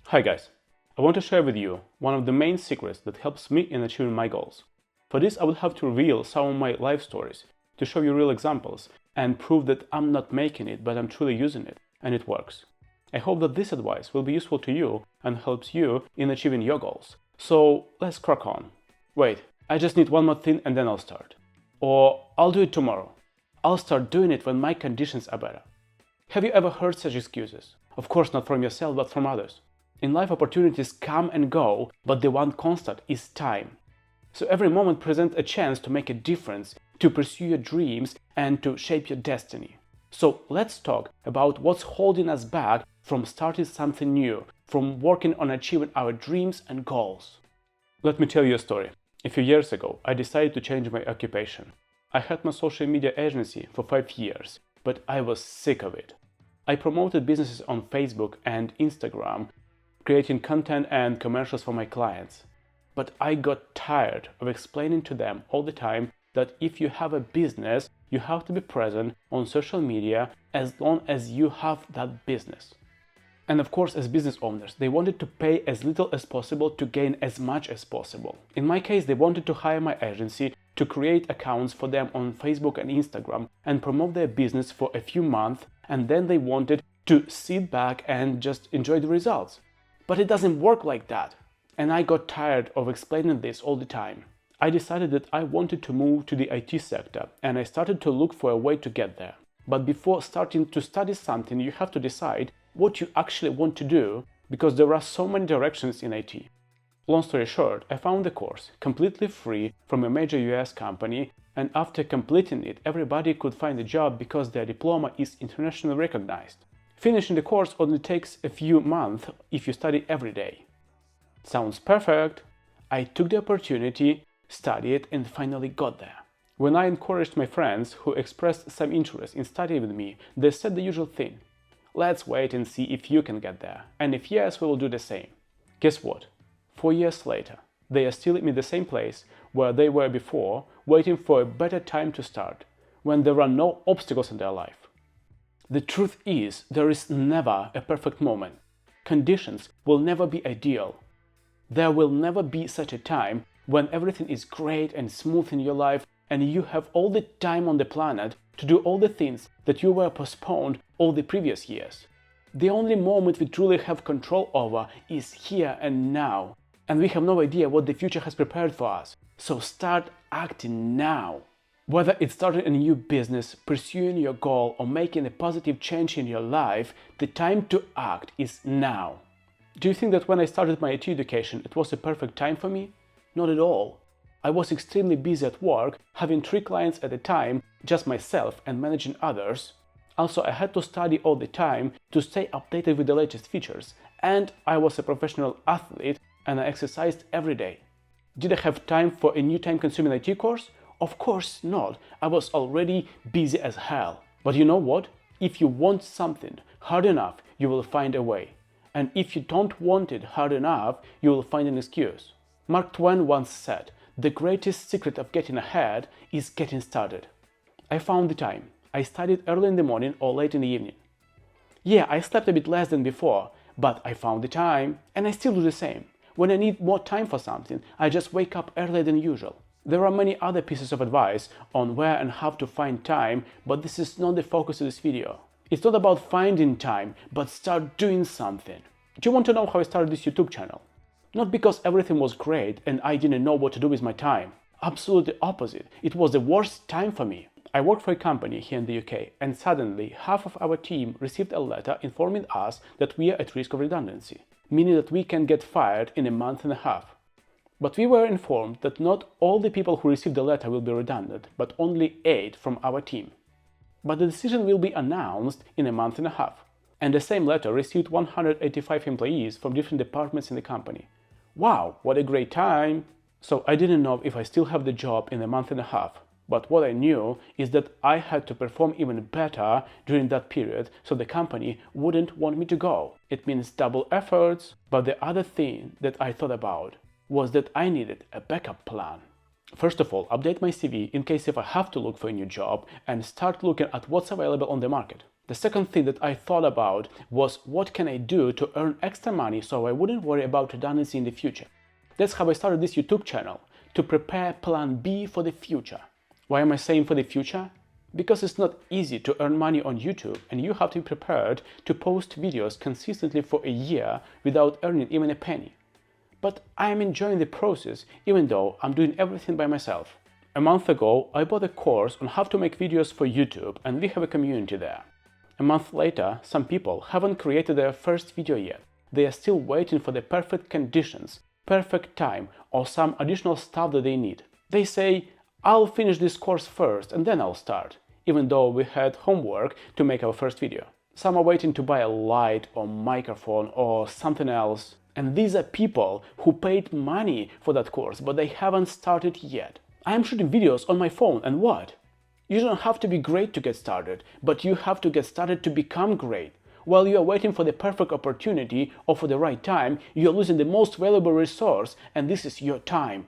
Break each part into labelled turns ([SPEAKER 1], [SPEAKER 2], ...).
[SPEAKER 1] Hi guys, I want to share with you one of the main secrets that helps me in achieving my goals. For this I would have to reveal some of my life stories to show you real examples and prove that I'm not making it but I'm truly using it and it works. I hope that this advice will be useful to you and helps you in achieving your goals. So let's crack on. Wait, I just need one more thing and then I'll start. Or I'll do it tomorrow. I'll start doing it when my conditions are better. Have you ever heard such excuses? Of course not from yourself but from others. In life, opportunities come and go, but the one constant is time. So every moment presents a chance to make a difference, to pursue your dreams, and to shape your destiny. So let's talk about what's holding us back from starting something new, from working on achieving our dreams and goals. Let me tell you a story. A few years ago, I decided to change my occupation. I had my social media agency for 5 years, but I was sick of it. I promoted businesses on Facebook and Instagram, creating content and commercials for my clients. But I got tired of explaining to them all the time that if you have a business, you have to be present on social media as long as you have that business. And of course, as business owners, they wanted to pay as little as possible to gain as much as possible. In my case, they wanted to hire my agency to create accounts for them on Facebook and Instagram and promote their business for a few months, and then they wanted to sit back and just enjoy the results. But it doesn't work like that. And I got tired of explaining this all the time. I decided that I wanted to move to the IT sector and I started to look for a way to get there. But before starting to study something, you have to decide what you actually want to do because there are so many directions in IT. Long story short, I found the course completely free from a major US company, and after completing it, everybody could find a job because their diploma is internationally recognized. Finishing the course only takes a few months if you study every day. Sounds perfect! I took the opportunity, studied, and finally got there. When I encouraged my friends who expressed some interest in studying with me, they said the usual thing. Let's wait and see if you can get there, and if yes, we will do the same. Guess what? 4 years later, they are still in the same place where they were before, waiting for a better time to start, when there are no obstacles in their life. The truth is, there is never a perfect moment. Conditions will never be ideal. There will never be such a time when everything is great and smooth in your life and you have all the time on the planet to do all the things that you were postponed all the previous years. The only moment we truly have control over is here and now, and we have no idea what the future has prepared for us. So start acting now. Whether it's starting a new business, pursuing your goal, or making a positive change in your life, the time to act is now. Do you think that when I started my IT education, it was a perfect time for me? Not at all. I was extremely busy at work, having 3 clients at a time, just myself, and managing others. Also, I had to study all the time to stay updated with the latest features, and I was a professional athlete and I exercised every day. Did I have time for a new time-consuming IT course? Of course not, I was already busy as hell. But you know what? If you want something hard enough, you will find a way. And if you don't want it hard enough, you will find an excuse. Mark Twain once said, "The greatest secret of getting ahead is getting started." I found the time. I studied early in the morning or late in the evening. Yeah, I slept a bit less than before, but I found the time, and I still do the same. When I need more time for something, I just wake up earlier than usual. There are many other pieces of advice on where and how to find time, but this is not the focus of this video. It's not about finding time, but start doing something. Do you want to know how I started this YouTube channel? Not because everything was great and I didn't know what to do with my time. Absolutely opposite. It was the worst time for me. I worked for a company here in the UK, and suddenly half of our team received a letter informing us that we are at risk of redundancy, meaning that we can get fired in a month and a half. But we were informed that not all the people who received the letter will be redundant, but only 8 from our team. But the decision will be announced in a month and a half. And the same letter received 185 employees from different departments in the company. Wow, what a great time! So I didn't know if I still have the job in a month and a half. But what I knew is that I had to perform even better during that period so the company wouldn't want me to go. It means double efforts, but the other thing that I thought about was that I needed a backup plan. First of all, update my CV in case if I have to look for a new job and start looking at what's available on the market. The second thing that I thought about was what can I do to earn extra money so I wouldn't worry about redundancy in the future. That's how I started this YouTube channel, to prepare plan B for the future. Why am I saying for the future? Because it's not easy to earn money on YouTube and you have to be prepared to post videos consistently for a year without earning even a penny. But I am enjoying the process even though I'm doing everything by myself. A month ago, I bought a course on how to make videos for YouTube and we have a community there. A month later, some people haven't created their first video yet. They are still waiting for the perfect conditions, perfect time, or some additional stuff that they need. They say, I'll finish this course first and then I'll start, even though we had homework to make our first video. Some are waiting to buy a light or microphone or something else. And these are people who paid money for that course, but they haven't started yet. I'm shooting videos on my phone and what? You don't have to be great to get started, but you have to get started to become great. While you are waiting for the perfect opportunity or for the right time, you are losing the most valuable resource, and this is your time.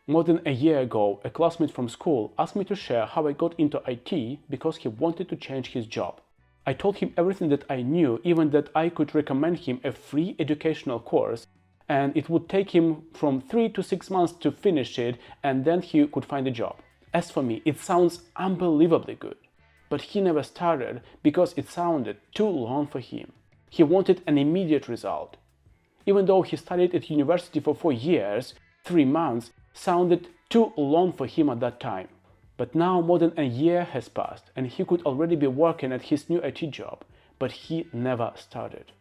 [SPEAKER 1] More than a year ago, a classmate from school asked me to share how I got into IT because he wanted to change his job. I told him everything that I knew, even that I could recommend him a free educational course, and it would take him from 3 to 6 months to finish it, and then he could find a job. As for me, it sounds unbelievably good. But he never started because it sounded too long for him. He wanted an immediate result. Even though he studied at university for 4 years, 3 months sounded too long for him at that time. But now more than a year has passed and he could already be working at his new IT job, but he never started.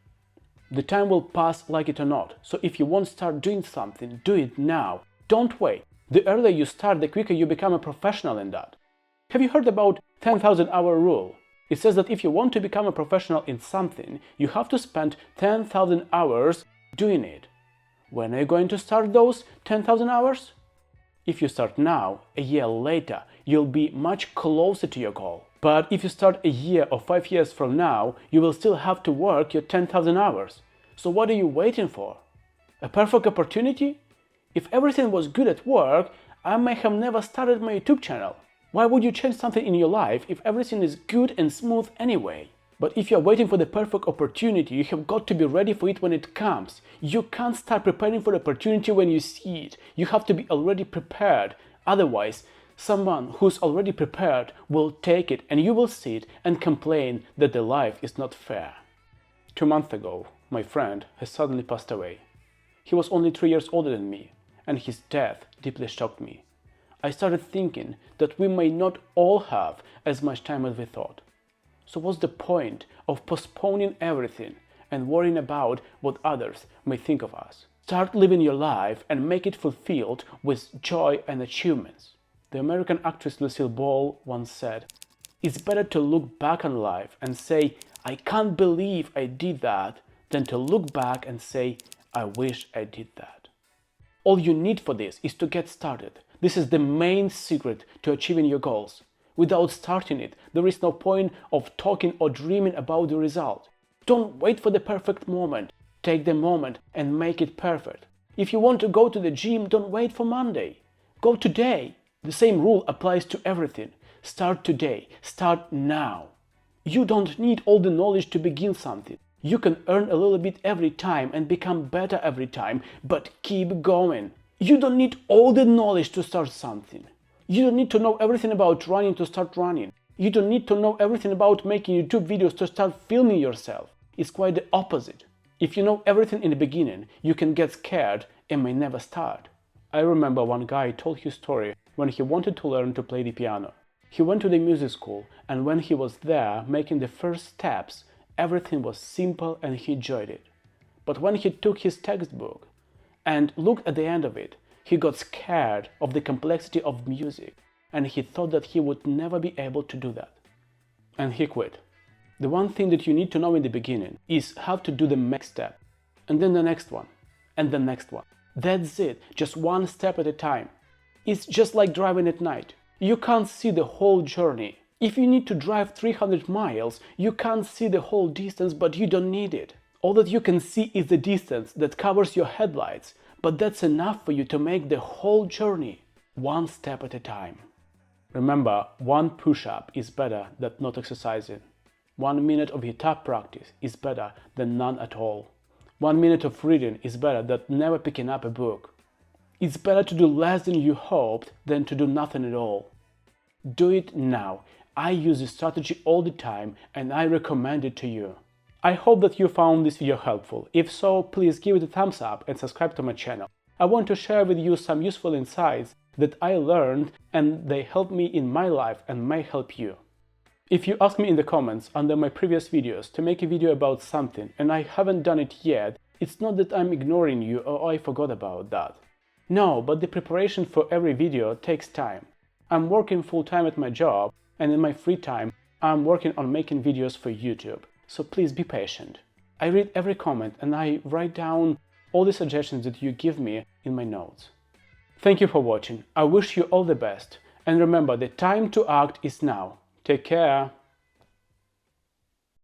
[SPEAKER 1] The time will pass like it or not, so if you want to start doing something, do it now. Don't wait. The earlier you start, the quicker you become a professional in that. Have you heard about 10,000 hour rule? It says that if you want to become a professional in something, you have to spend 10,000 hours doing it. When are you going to start those 10,000 hours? If you start now, a year later, you'll be much closer to your goal. But if you start a year or 5 years from now, you will still have to work your 10,000 hours. So what are you waiting for? A perfect opportunity? If everything was good at work, I may have never started my YouTube channel. Why would you change something in your life if everything is good and smooth anyway? But if you're waiting for the perfect opportunity, you have got to be ready for it when it comes. You can't start preparing for the opportunity when you see it. You have to be already prepared. Otherwise, someone who's already prepared will take it and you will see it and complain that the life is not fair. 2 months ago, my friend has suddenly passed away. He was only 3 years older than me, and his death deeply shocked me. I started thinking that we may not all have as much time as we thought. So what's the point of postponing everything and worrying about what others may think of us? Start living your life and make it fulfilled with joy and achievements. The American actress Lucille Ball once said, "It's better to look back on life and say, I can't believe I did that, than to look back and say, I wish I did that." All you need for this is to get started. This is the main secret to achieving your goals. Without starting it, there is no point of talking or dreaming about the result. Don't wait for the perfect moment. Take the moment and make it perfect. If you want to go to the gym, don't wait for Monday. Go today. The same rule applies to everything. Start today. Start now. You don't need all the knowledge to begin something. You can earn a little bit every time and become better every time, but keep going. You don't need all the knowledge to start something. You don't need to know everything about running to start running. You don't need to know everything about making YouTube videos to start filming yourself. It's quite the opposite. If you know everything in the beginning, you can get scared and may never start. I remember one guy told his story when he wanted to learn to play the piano. He went to the music school, and when he was there making the first steps, everything was simple and he enjoyed it. But when he took his textbook and looked at the end of it, he got scared of the complexity of music and he thought that he would never be able to do that. And he quit. The one thing that you need to know in the beginning is how to do the next step, and then the next one, and the next one. That's it, just one step at a time. It's just like driving at night. You can't see the whole journey. If you need to drive 300 miles, you can't see the whole distance, but you don't need it. All that you can see is the distance that covers your headlights, but that's enough for you to make the whole journey, one step at a time. Remember, one push-up is better than not exercising. 1 minute of guitar practice is better than none at all. 1 minute of reading is better than never picking up a book. It's better to do less than you hoped than to do nothing at all. Do it now. I use this strategy all the time and I recommend it to you. I hope that you found this video helpful. If so, please give it a thumbs up and subscribe to my channel. I want to share with you some useful insights that I learned and they helped me in my life and may help you. If you ask me in the comments under my previous videos to make a video about something and I haven't done it yet, it's not that I'm ignoring you or I forgot about that. No, but the preparation for every video takes time. I'm working full-time at my job and in my free time I'm working on making videos for YouTube, so please be patient. I read every comment and I write down all the suggestions that you give me in my notes. Thank you for watching. I wish you all the best and remember the time to act is now. Take care.